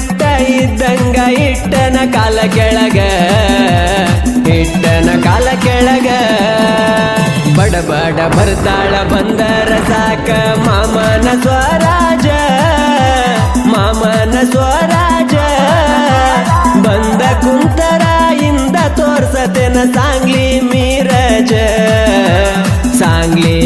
ಬೆಟ್ಟ ಇದ್ದಂಗ ಇಟ್ಟನ ಕಾಲ ಕೆಳಗ ಇಟ್ಟನ ಕಾಲ ಕೆಳಗ ಬಡ ಬಡ ಬರ್ತಾಳ ಬಂದರ ಸಾಕ ಮಾಮನ ಸ್ವರಾಜ ಮಾಮನ ಸ್ವರಾಜ ಬಂದ ಕುಂತರ ಇಂದ ತೋರ್ಸತೆನ ಸಾಂಗ್ಲಿ ಮೀರಜ ಸಾಂಗ್ಲಿ